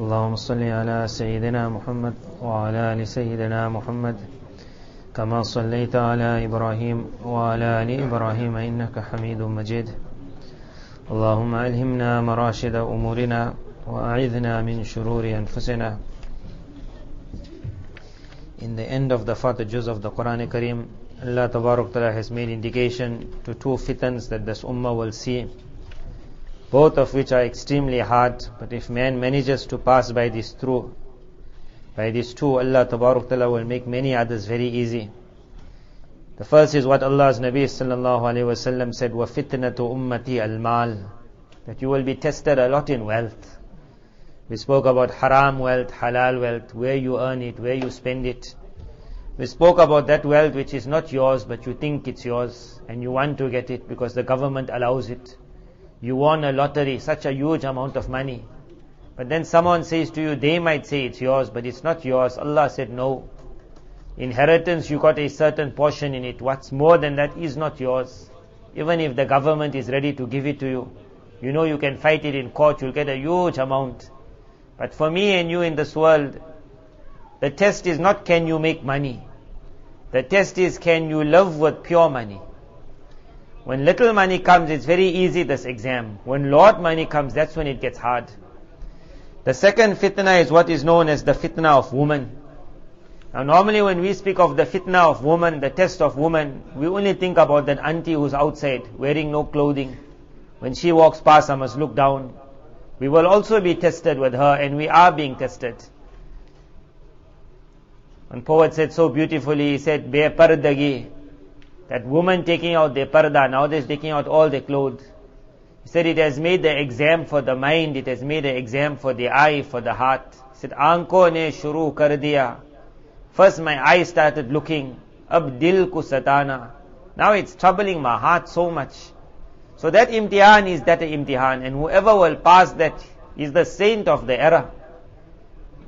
اللهم صل على سيدنا محمد وعلى آل سيدنا محمد كما صليت على إبراهيم وعلى آل إبراهيم إنك حميد مجيد اللهم ألهمنا مراشد أمورنا وأعذنا من شرور أنفسنا. In the end of the fourth juz of the Quran Kareem, Allah Tabarak Ta'ala has made indication to two fitans that this ummah will see, both of which are extremely hard, but if man manages to pass by these two, Allah Tabarak Ta'ala will make many others very easy. The first is what Allah's Nabi Sallallahu Alaihi Wasallam said, وَفِتْنَةُ أُمَّتِي الْمَالِ, that you will be tested a lot in wealth. We spoke about haram wealth, halal wealth, where you earn it, where you spend it. We spoke about that wealth which is not yours, but you think it's yours, and you want to get it because the government allows it. You won a lottery, such a huge amount of money. But then someone says to you, they might say it's yours, but it's not yours. Allah said, no. Inheritance, you got a certain portion in it. What's more than that is not yours. Even if the government is ready to give it to you, you know you can fight it in court, you'll get a huge amount. But for me and you in this world, the test is not can you make money. The test is can you live with pure money. When little money comes, it's very easy, this exam. When lot money comes, that's when it gets hard. The second fitna is what is known as the fitna of woman. Now normally when we speak of the fitna of woman, the test of woman, we only think about that auntie who's outside, wearing no clothing. When she walks past, I must look down. We will also be tested with her, and we are being tested. One poet said so beautifully, he said, Be-pardagi, that woman taking out their parda, nowadays taking out all their clothes. He said it has made the exam for the mind, it has made the exam for the eye, for the heart. He said, Aanko ne shuru kar diya. First my eyes started looking, ab dil ku satana. Now it's troubling my heart so much. So that imtihan is that imtihan, and whoever will pass that is the saint of the era.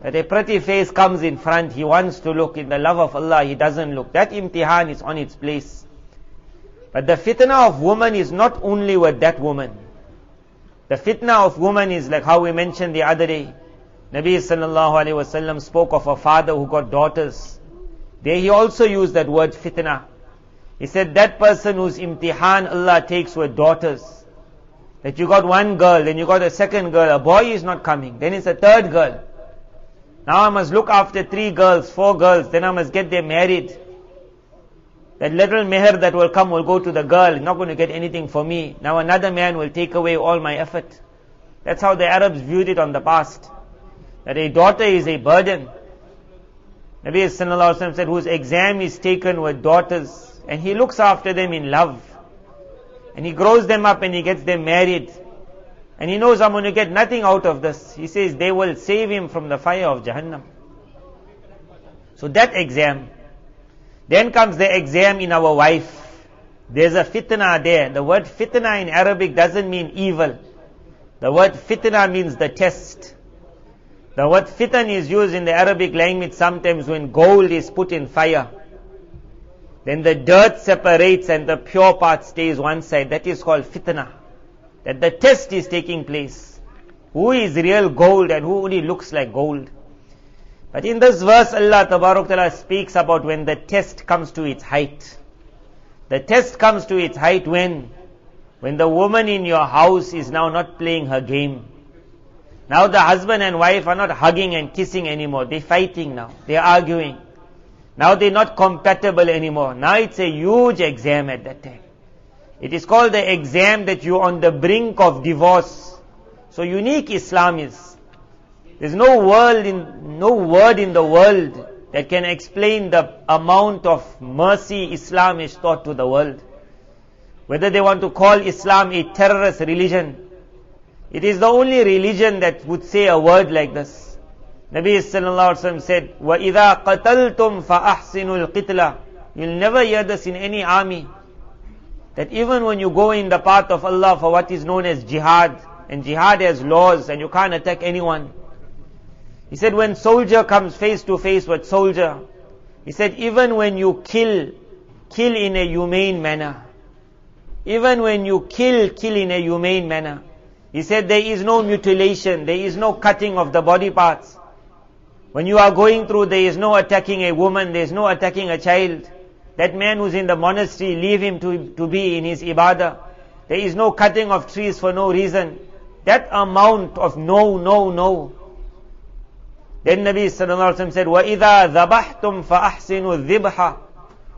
That a pretty face comes in front, he wants to look, in the love of Allah he doesn't look. That imtihan is on its place. But the fitna of woman is not only with that woman. The fitna of woman is like how we mentioned the other day. Nabi Sallallahu Alaihi Wasallam spoke of a father who got daughters. There he also used that word fitna. He said that person whose imtihan Allah takes with daughters. That you got one girl, then you got a second girl, a boy is not coming, then it's a third girl. Now I must look after 3 girls, 4 girls, then I must get them married. That little meher that will come will go to the girl, not going to get anything for me. Now another man will take away all my effort. That's how the Arabs viewed it on the past. That a daughter is a burden. Nabi Sallallahu Alaihi Wasallam said, whose exam is taken with daughters, and he looks after them in love. And he grows them up and he gets them married. And he knows I'm going to get nothing out of this. He says they will save him from the fire of Jahannam. So that exam. Then comes the exam in our wife. There's a fitna there. The word fitna in Arabic doesn't mean evil. The word fitna means the test. The word fitan is used in the Arabic language sometimes when gold is put in fire. Then the dirt separates and the pure part stays one side. That is called fitna. That the test is taking place. Who is real gold and who only looks like gold. But in this verse, Allah Tabarak Ta'ala speaks about when the test comes to its height. The test comes to its height when the woman in your house is now not playing her game. Now the husband and wife are not hugging and kissing anymore. They're fighting now. They're arguing. Now they're not compatible anymore. Now it's a huge exam at that time. It is called the exam that you're on the brink of divorce. So unique Islam is. There's no word in the world that can explain the amount of mercy Islam has taught to the world. Whether they want to call Islam a terrorist religion, it is the only religion that would say a word like this. Nabi Sallallahu Alaihi Wasallam said, وَإِذَا قَتَلْتُمْ فَأَحْسِنُوا الْقِتْلَةِ. You'll never hear this in any army. That even when you go in the path of Allah for what is known as jihad, and jihad has laws and you can't attack anyone. He said when soldier comes face to face with soldier, he said even when you kill in a humane manner. Even when you kill in a humane manner. He said there is no mutilation, there is no cutting of the body parts. When you are going through, there is no attacking a woman, there is no attacking a child. That man who's in the monastery, leave him to be in his ibadah. There is no cutting of trees for no reason. That amount of no. Then Nabi sallallahu alaihi wasallam said, وَإِذَا ذَبَحْتُمْ فَأَحْسِنُوا الذِّبْحَ.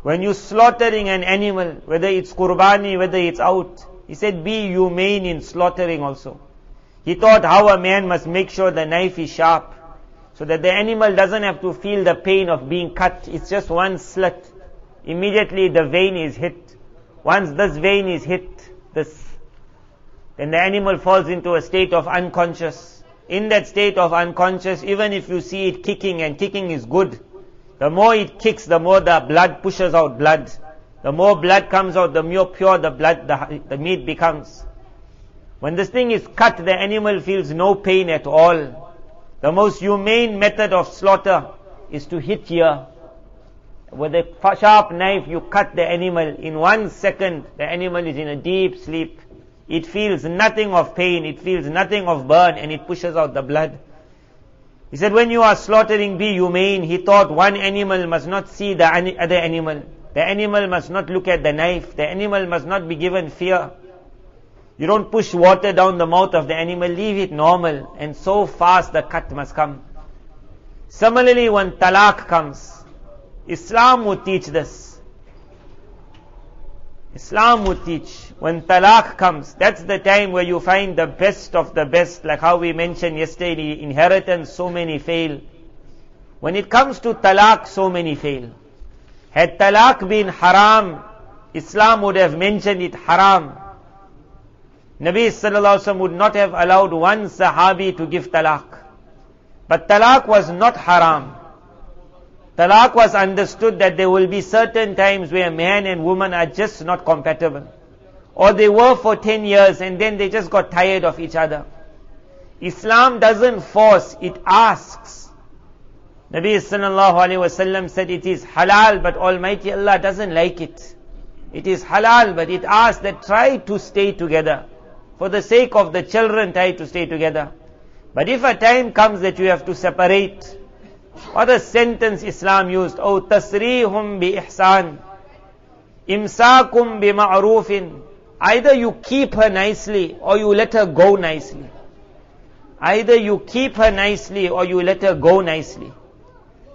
When you slaughtering an animal, whether it's qurbani, whether it's out, he said, be humane in slaughtering also. He taught how a man must make sure the knife is sharp, so that the animal doesn't have to feel the pain of being cut. It's just one slit. Immediately the vein is hit. Once this vein is hit, then the animal falls into a state of unconscious. In that state of unconscious, even if you see it kicking, and kicking is good, the more it kicks, the more the blood pushes out blood. The more blood comes out, the more pure the blood, the meat becomes. When this thing is cut, the animal feels no pain at all. The most humane method of slaughter is to hit here. With a sharp knife, you cut the animal. In 1 second, the animal is in a deep sleep. It feels nothing of pain, it feels nothing of burn, and it pushes out the blood. He said, when you are slaughtering, be humane. He thought one animal must not see the other animal. The animal must not look at the knife. The animal must not be given fear. You don't push water down the mouth of the animal, leave it normal, and so fast the cut must come. Similarly, when talaq comes, Islam would teach this. Islam would teach. When talaq comes, that's the time where you find the best of the best, like how we mentioned yesterday, inheritance, so many fail. When it comes to talaq, so many fail. Had talaq been haram, Islam would have mentioned it haram. Nabi sallallahu alaihi wasallam would not have allowed one sahabi to give talaq. But talaq was not haram. Talaq was understood that there will be certain times where man and woman are just not compatible. Or they were for 10 years and then they just got tired of each other. Islam doesn't force, it asks. Nabi sallallahu alaihi wasallam said it is halal, but Almighty Allah doesn't like it. It is halal, but it asks that try to stay together. For the sake of the children, try to stay together. But if a time comes that you have to separate, what a sentence Islam used. Oh, tasrihum bi ihsan. Imsakum bi ma'rufin. Either you keep her nicely or you let her go nicely. Either you keep her nicely or you let her go nicely.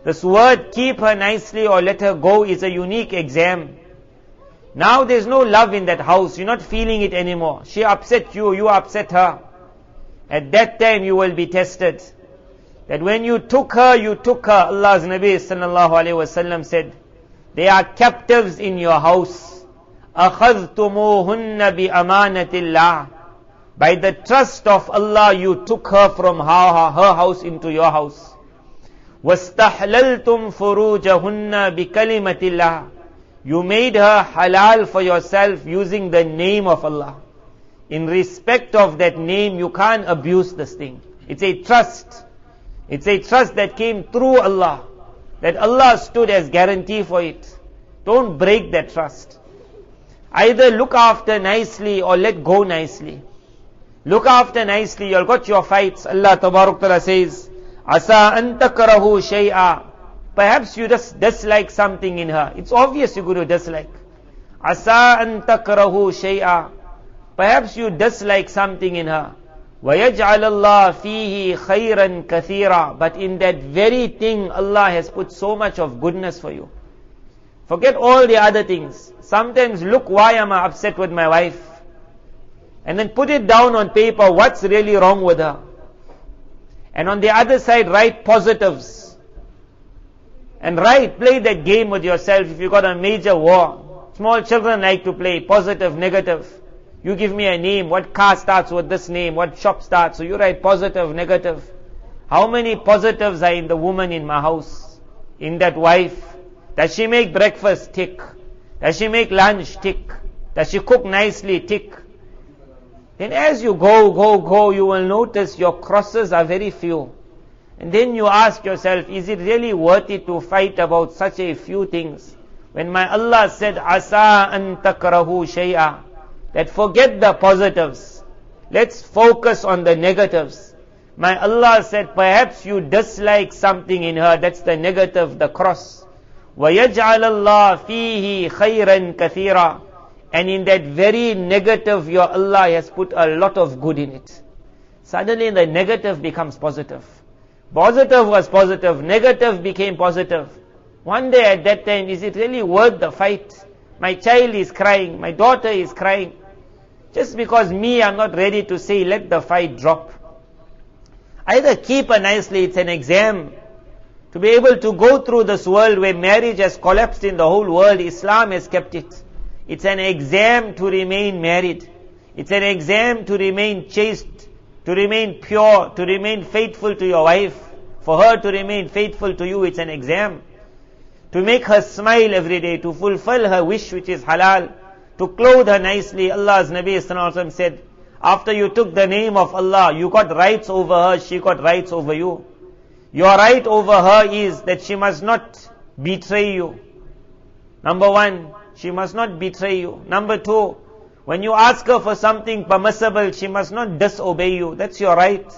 This word, keep her nicely or let her go, is a unique exam. Now there's no love in that house. You're not feeling it anymore. She upset you, you upset her. At that time you will be tested. That when you took her, Allah's Nabi sallallahu alayhi wasallam said, they are captives in your house. أَخَذْتُمُوهُنَّ بِأَمَانَةِ اللَّهِ. By the trust of Allah, you took her from her house into your house. وَاسْتَحْلَلْتُمْ فُرُوجَهُنَّ بِكَلِمَةِ اللَّهِ. You made her halal for yourself using the name of Allah. In respect of that name, you can't abuse this thing. It's a trust. It's a trust that came through Allah. That Allah stood as guarantee for it. Don't break that trust. Either look after nicely or let go nicely. Look after nicely, you'll got your fights. Allah Tabarak Ta'ala says, Asa an takrahu shay'a. Perhaps you just dislike something in her. It's obvious you're going to dislike. Asa an takrahu shay'a. Perhaps you dislike something in her. وَيَجْعَلَ اللَّهُ فِيهِ خَيْرًا كَثِيرًا. But in that very thing, Allah has put so much of goodness for you. Forget all the other things. Sometimes look, why am I upset with my wife? And then put it down on paper, what's really wrong with her? And on the other side, write positives. And play that game with yourself if you got a major war. Small children like to play positive, negative. You give me a name, what car starts with this name, what shop starts, so you write positive, negative. How many positives are in the woman in my house? In that wife? Does she make breakfast? Tick. Does she make lunch? Tick. Does she cook nicely? Tick. Then as you go, you will notice your crosses are very few. And then you ask yourself, is it really worth it to fight about such a few things? When my Allah said, Asa an takrahu shay'a, that forget the positives. Let's focus on the negatives. My Allah said, perhaps you dislike something in her, that's the negative, the cross. وَيَجْعَلَ اللَّهِ فِيهِ خَيْرًا كَثِيرًا. And in that very negative, your Allah has put a lot of good in it. Suddenly the negative becomes positive. Positive was positive, negative became positive. One day at that time, is it really worth the fight? My child is crying, my daughter is crying. Just because me, I'm not ready to say, let the fight drop. Either keep her nicely, it's an exam. To be able to go through this world where marriage has collapsed in the whole world, Islam has kept it. It's an exam to remain married. It's an exam to remain chaste, to remain pure, to remain faithful to your wife. For her to remain faithful to you, it's an exam. To make her smile every day, to fulfill her wish which is halal, to clothe her nicely. Allah's Nabi Sallallahu Alaihi Wasallam said, after you took the name of Allah, you got rights over her, she got rights over you. Your right over her is that she must not betray you. Number one, she must not betray you. Number two, when you ask her for something permissible, she must not disobey you. That's your right.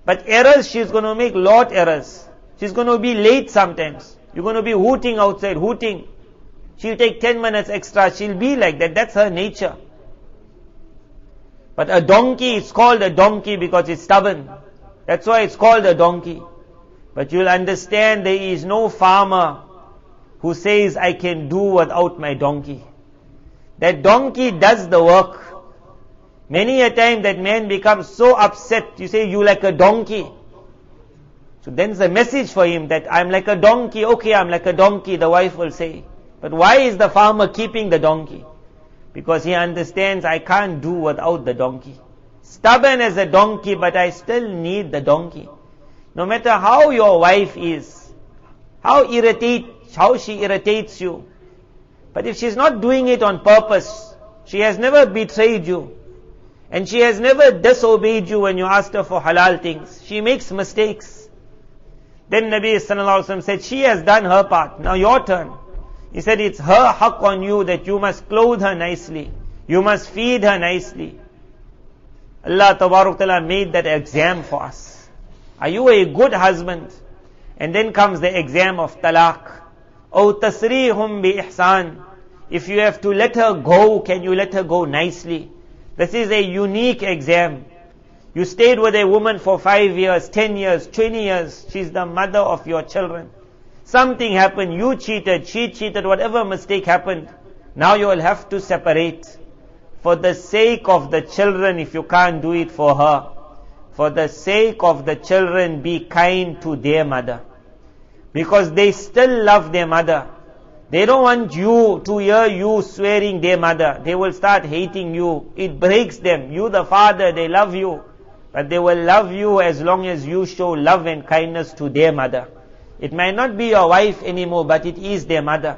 But errors, she's going to make lot errors. She's going to be late sometimes. You're going to be hooting outside, hooting. She'll take 10 minutes extra. She'll be like that. That's her nature. But a donkey is called a donkey because it's stubborn. That's why it's called a donkey. But you'll understand there is no farmer who says, I can do without my donkey. That donkey does the work. Many a time that man becomes so upset, you say, you like a donkey. So then it's a message for him that I'm like a donkey. Okay, I'm like a donkey, the wife will say. But why is the farmer keeping the donkey? Because he understands I can't do without the donkey. Stubborn as a donkey, but I still need the donkey. No matter how your wife is, how she irritates you. But if she's not doing it on purpose, she has never betrayed you, and she has never disobeyed you when you asked her for halal things. She makes mistakes. Then Nabi Sallallahu Alaihi Wasallam said, she has done her part, now your turn. He said, it's her haqq on you that you must clothe her nicely. You must feed her nicely. Allah Tabarak Ta'ala made that exam for us. Are you a good husband? And then comes the exam of talaq. أو تسريهم بإحسان. If you have to let her go, can you let her go nicely? This is a unique exam. You stayed with a woman for 5 years, 10 years, 20 years. She's the mother of your children. Something happened, you cheated, she cheated, whatever mistake happened. Now you will have to separate. For the sake of the children, if you can't do it for her, for the sake of the children, be kind to their mother. Because they still love their mother. They don't want you to hear you swearing their mother. They will start hating you. It breaks them. You the father, they love you. But they will love you as long as you show love and kindness to their mother. It might not be your wife anymore, but it is their mother.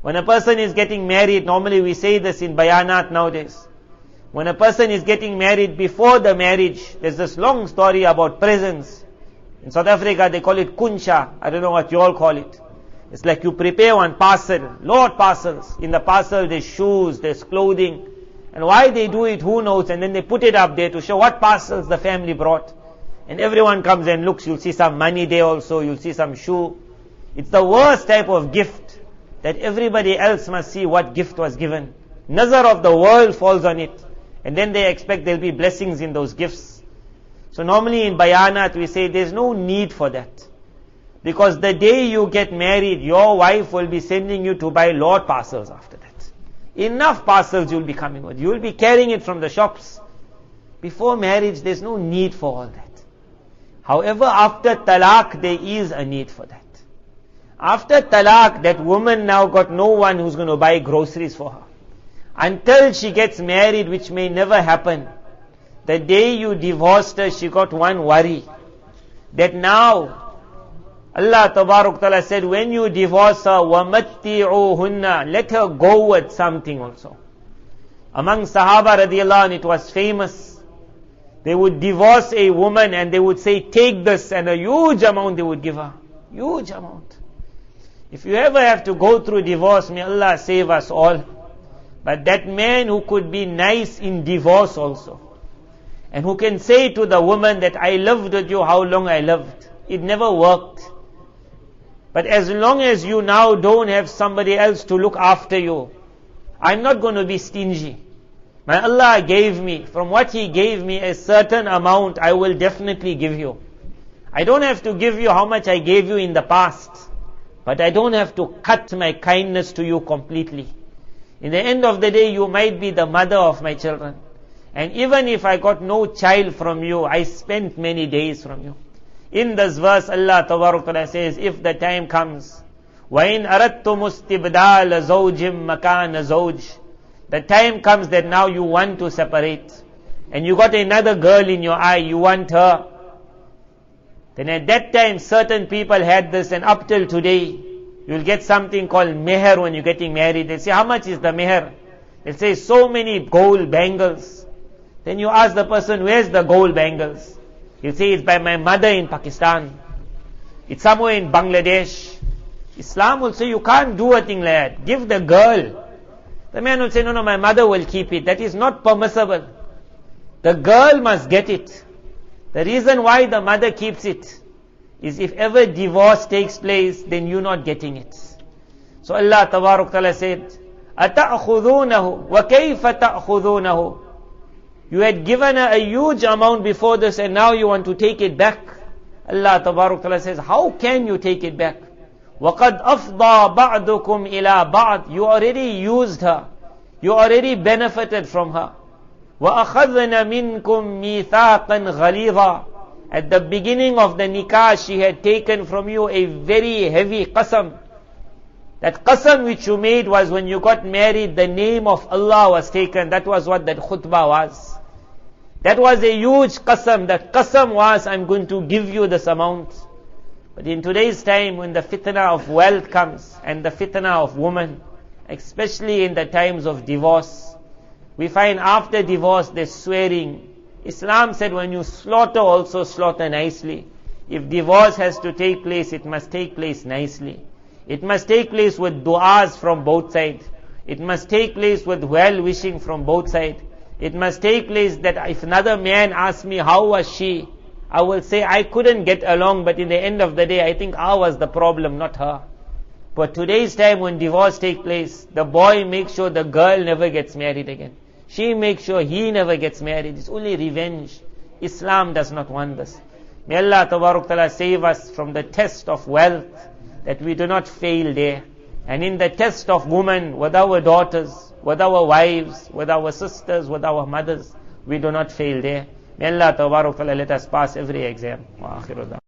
When a person is getting married, normally we say this in bayanat nowadays. When a person is getting married, before the marriage, there's this long story about presents. In South Africa, they call it kunsha. I don't know what you all call it. It's like you prepare one parcel, lot parcels. In the parcel, there's shoes, there's clothing. And why they do it, who knows? And then they put it up there to show what parcels the family brought. And everyone comes and looks. You'll see some money there also. You'll see some shoe. It's the worst type of gift that everybody else must see what gift was given. Nazar of the world falls on it. And then they expect there'll be blessings in those gifts. So normally in bayanat we say there's no need for that. Because the day you get married, your wife will be sending you to buy lot parcels after that. Enough parcels you'll be coming with. You'll be carrying it from the shops. Before marriage, there's no need for all that. However, after talaq, there is a need for that. After talaq, that woman now got no one who's going to buy groceries for her. Until she gets married, which may never happen. The day you divorced her, she got one worry. That now, Allah Tabarak Ta'ala said, when you divorce her, وَمَتِّعُوهُنَّ, let her go with something also. Among Sahaba radiallahu anh, it was famous. They would divorce a woman and they would say, take this, and a huge amount they would give her. Huge amount. If you ever have to go through divorce, may Allah save us all. But that man who could be nice in divorce also. and who can say to the woman that I lived with you how long I lived. It never worked. But as long as you now don't have somebody else to look after you, I'm not going to be stingy. My Allah gave me, from what He gave me, a certain amount I will definitely give you. I don't have to give you how much I gave you in the past, but I don't have to cut my kindness to you completely. In the end of the day, you might be the mother of my children. And even if I got no child from you, I spent many days from you. In this verse, Allah Ta'ala says, if the time comes, وَإِنْ أَرَدْتُمُ اسْتِبْدَالَ زَوْجٍ مَكَانَ زَوْجٍ, the time comes that now you want to separate, and you got another girl in your eye, you want her. Then at that time, certain people had this, and up till today, you'll get something called meher when you're getting married. They'll say, how much is the meher? They'll say, so many gold bangles. Then you ask the person, where's the gold bangles? He'll say, it's by my mother in Pakistan. It's somewhere in Bangladesh. Islam will say, you can't do a thing like that. Give the girl. The man will say, no, my mother will keep it. That is not permissible. The girl must get it. The reason why the mother keeps it is if ever divorce takes place, then you're not getting it. So Allah Ta'ala said, أَتَأْخُذُونَهُ وَكَيْفَ تَأْخُذُونَهُ. You had given her a huge amount before this, and now you want to take it back. Allah Ta'ala says, how can you take it back? وَقَدْ أَفْضَى بَعْضُكُمْ إِلَى بَعْضٍ. You already used her. You already benefited from her. وَأَخَذْنَ مِنْكُمْ مِيثَاقًا غَلِيظًا. At the beginning of the nikah, she had taken from you a very heavy qasam. That qasam which you made was when you got married, the name of Allah was taken. That was what that khutbah was. That was a huge qasam. That qasam was, I'm going to give you this amount. But in today's time, when the fitna of wealth comes, and the fitna of women, especially in the times of divorce, we find after divorce there's swearing. Islam said when you slaughter, also slaughter nicely. If divorce has to take place, it must take place nicely. It must take place with du'as from both sides. It must take place with well-wishing from both sides. It must take place that if another man asks me, how was she? I will say, I couldn't get along, but in the end of the day, I think I was the problem, not her. But today's time when divorce takes place, the boy makes sure the girl never gets married again. She makes sure he never gets married. It's only revenge. Islam does not want this. May Allah Ta'ala save us from the test of wealth, that we do not fail there. And in the test of women, with our daughters, with our wives, with our sisters, with our mothers, we do not fail there. May Allah Ta'ala let us pass every exam. Wa akhiru da'wana.